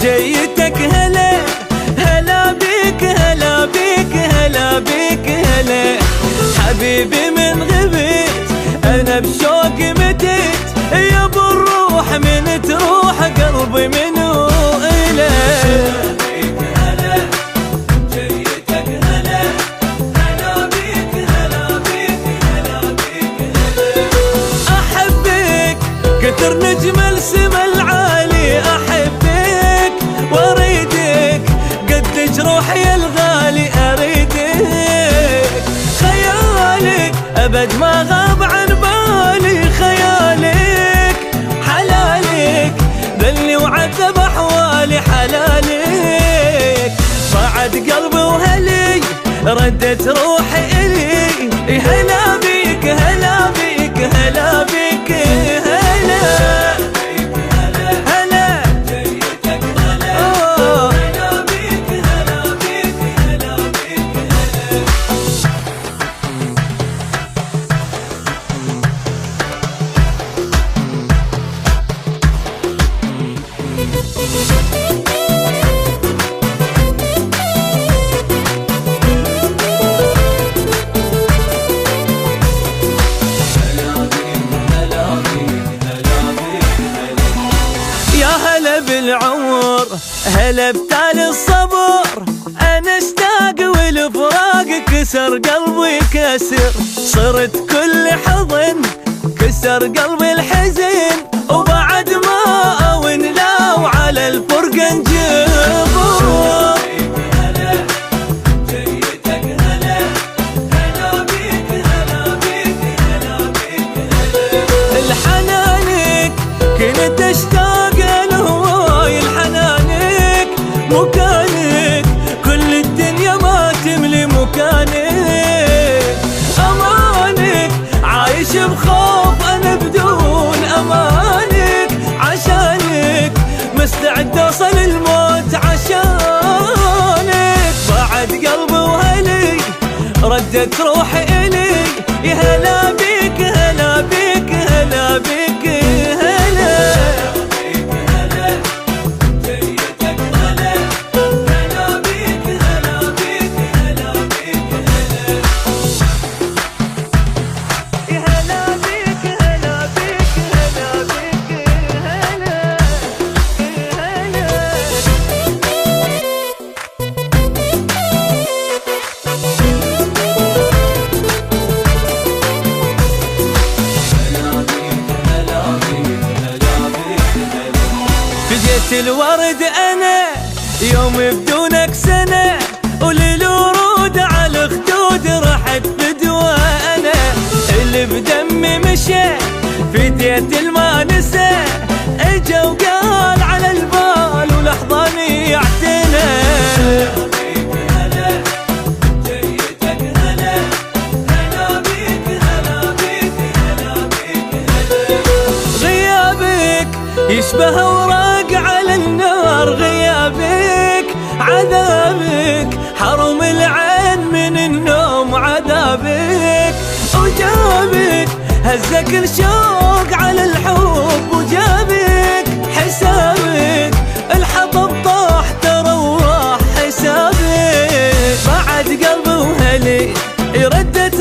جيتك هلا هلا بيك هلا بيك هلا بيك هلا حبيبي من غبت انا بشوق متت يا ابو الروح من تروح قلبي منو إله كثر نجم السما العالي أحبك وأريدك قد جروحي الغالي أريدك خيالك أبد ما غاب عن بالي خيالك حلالك ذلني وعذب أحوالي حلالك بعد قلبي وهلي ردت روحي إلي هلا بيك هلا بيك هلا بيك بالعمر هلا بتالي الصبر انا اشتاق والفراق كسر قلبي كسر صرت كل حضن كسر قلبي الحزن وبعد ما اون لا وعلى الفرقه نجبر الحنانك كنت اشتاق مكانك كل الدنيا ما تملي مكانك أمانك عايش بخوف أنا بدون أمانك عشانك مستعد أوصل الموت عشانك بعد قلبي وهلي ردت روحي إلي يا هلا بيك هلا بيك هلا بيك هلا الورد أنا يوم بدونك سنة وللورود على الخدود رحت بدوى أنا اللي بدمي مشى فديت المانسة اجا وقال على البال ولحظاني يعتنى غيابك يشبه اوراق على النار غيابك عذابك حرم العين من النوم عذابك وجابك هزك الشوق على الحب وجابك حسابك الحطب طاح تروح حسابك بعد قلبي وهلي ردت